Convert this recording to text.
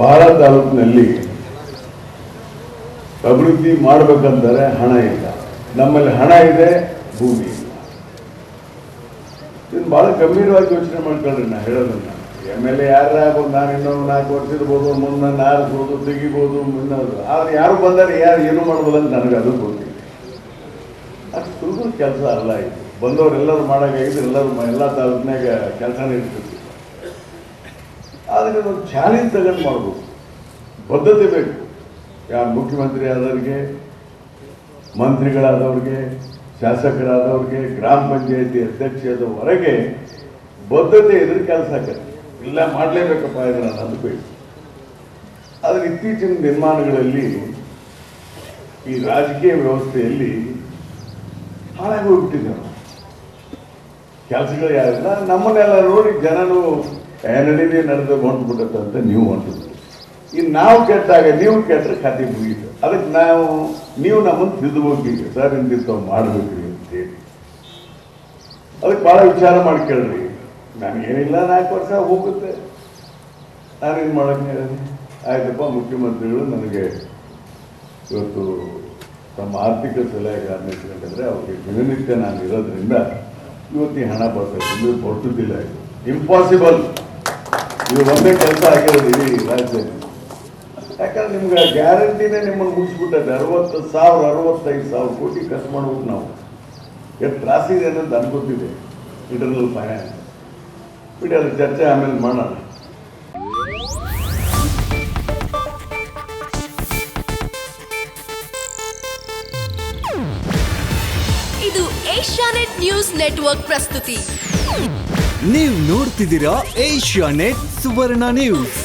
ಬಹಳ ತಾಲೂಕಿನಲ್ಲಿ ಅಭಿವೃದ್ಧಿ ಮಾಡಬೇಕಂತಾರೆ ಹಣ ಇಲ್ಲ. ನಮ್ಮಲ್ಲಿ ಹಣ ಇದೆ, ಭೂಮಿ ಇಲ್ಲ. ಇದನ್ನು ಬಹಳ ಗಂಭೀರವಾಗಿ ಯೋಚನೆ ಮಾಡ್ಕೊಳ್ರಿ. ನಾ ಹೇಳೋದನ್ನ MLA ಯಾರು ಆಗ್ಬೋದು, ನಾನು ಇನ್ನೊಂದು 4 ವರ್ಷ ಇರ್ಬೋದು, ಮುಂದೆ ನಾರಿಸ್ಬೋದು, ತೆಗಿಬೋದು, ಮುನ್ನೋದು. ಆದ್ರೆ ಯಾರು ಬಂದರೆ ಯಾರು ಏನು ಮಾಡ್ಬೋದು ಅಂತ ನನಗೆ ಅದು ಗೊತ್ತಿಲ್ಲ. ಅಷ್ಟು ಸುಲಭ ಕೆಲಸ ಅಲ್ಲ ಇದು. ಬಂದವರೆಲ್ಲರೂ ಮಾಡೋಕ್ಕಾಗಿದ್ದು ಎಲ್ಲ ತಾಲೂಕಿನಾಗ ಕೆಲಸನೇ ಇರ್ತಿತ್ತು. ಆದರೆ ಒಂದು ಚಾಲೆಂಜ್ ತಗೊಂಡು ಮಾಡ್ಬೋದು, ಬದ್ಧತೆ ಬೇಕು. ಯಾರು ಮುಖ್ಯಮಂತ್ರಿ ಆದವ್ರಿಗೆ, ಮಂತ್ರಿಗಳಾದವ್ರಿಗೆ, ಶಾಸಕರಾದವ್ರಿಗೆ, ಗ್ರಾಮ ಪಂಚಾಯತಿ ಅಧ್ಯಕ್ಷದವರೆಗೆ ಬದ್ಧತೆ ಇದ್ರೆ ಕೆಲಸ ಆಗತ್ತೆ. ಇಲ್ಲ ಮಾಡಲೇಬೇಕಪ್ಪ ಇದನ್ನು ಅನ್ನೋದು ಬೇಕು. ಆದರೆ ಇತ್ತೀಚಿನ ನಿರ್ಮಾಣಗಳಲ್ಲಿ ಈ ರಾಜಕೀಯ ವ್ಯವಸ್ಥೆಯಲ್ಲಿ ಹಾಳಾಗಿ ಹೋಗ್ಬಿಟ್ಟಿದ್ದೇವೆ. ಕೆಲಸಗಳು ಯಾರಿಲ್ಲ. ನಮ್ಮನ್ನೆಲ್ಲ ನೋಡಿ ಜನನು ನಡೀಲಿ ನಡೆದು ಹೊಂಟ್ಬಿಟ್ಟೆ ಅಂತ ನೀವು ಹೊಂಟಿದ್ರಿ. ಇನ್ನು ನಾವು ಕೆಟ್ಟಾಗ ನೀವು ಕೆಟ್ಟರೆ ಖಾತೆ ಮುಗೀತು. ಅದಕ್ಕೆ ನೀವು ನಮ್ಮನ್ನು ತಿದ್ದು ಹೋಗಿದ್ರಿ, ಸರ್ ಇಂತಿಂತ ಮಾಡಬೇಕ್ರಿ ಅಂತೇಳಿ. ಅದಕ್ಕೆ ಭಾಳ ವಿಚಾರ ಮಾಡಿ ಕೇಳ್ರಿ. ನನಗೇನಿಲ್ಲ, 4 ವರ್ಷ ಹೋಗುತ್ತೆ, ನಾನೇನು ಮಾಡೋಕ್ಕೆ ಹೇಳಿದೆ. ಆಯ್ತಪ್ಪ, ಮುಖ್ಯಮಂತ್ರಿಗಳು ನನಗೆ ಇವತ್ತು ತಮ್ಮ ಆರ್ಥಿಕ ಸಲಹೆಗಾರನ ಇಟ್ಕೊಂಡಿದ್ರೆ ಅವ್ರಿಗೆ ದಿನನಿತ್ಯ ನಾನು ಇರೋದ್ರಿಂದ ಇವತ್ತು ಈ ಹಣ ಬರ್ತದೆ, ಬರ್ತದಿಲ್ಲ. ಇದು ಇಂಪಾಸಿಬಲ್. ಇದು ಒಂದೇ ಕೆಲಸ ಆಗಿರೋದು ಇಡೀ ರಾಜ್ಯದಲ್ಲಿ. ಯಾಕಂದ್ರೆ ನಿಮ್ಗೆ ಗ್ಯಾರಂಟಿನೇ ನಿಮ್ಮನ್ನು ಮುಗಿಸ್ಬಿಟ್ಟದೆ. 60,000 65,000 ಕೋಟಿ ಖರ್ಚು ಮಾಡ್ಬಿಟ್ಟು ನಾವು ಎಷ್ಟು ತ್ರಾಸಿದೆ ಅನ್ನೋದು ಅನ್ಕೋತಿದೆ. ಇಂಟರ್ನಲ್ ಫೈನಾನ್ಸ್ ಬಿಡಿ, ಅದ್ರ ಚರ್ಚೆ ಆಮೇಲೆ ಮಾಡೋಣ. ಇದು ಏಷ್ಯಾನೆಟ್ ನ್ಯೂಸ್ ನೆಟ್ವರ್ಕ್ ಪ್ರಸ್ತುತಿ. ನೀವು ನೋಡ್ತಿದ್ದೀರಾ ಏಷ್ಯಾನೆಟ್ ಸುವರ್ಣ ನ್ಯೂಸ್.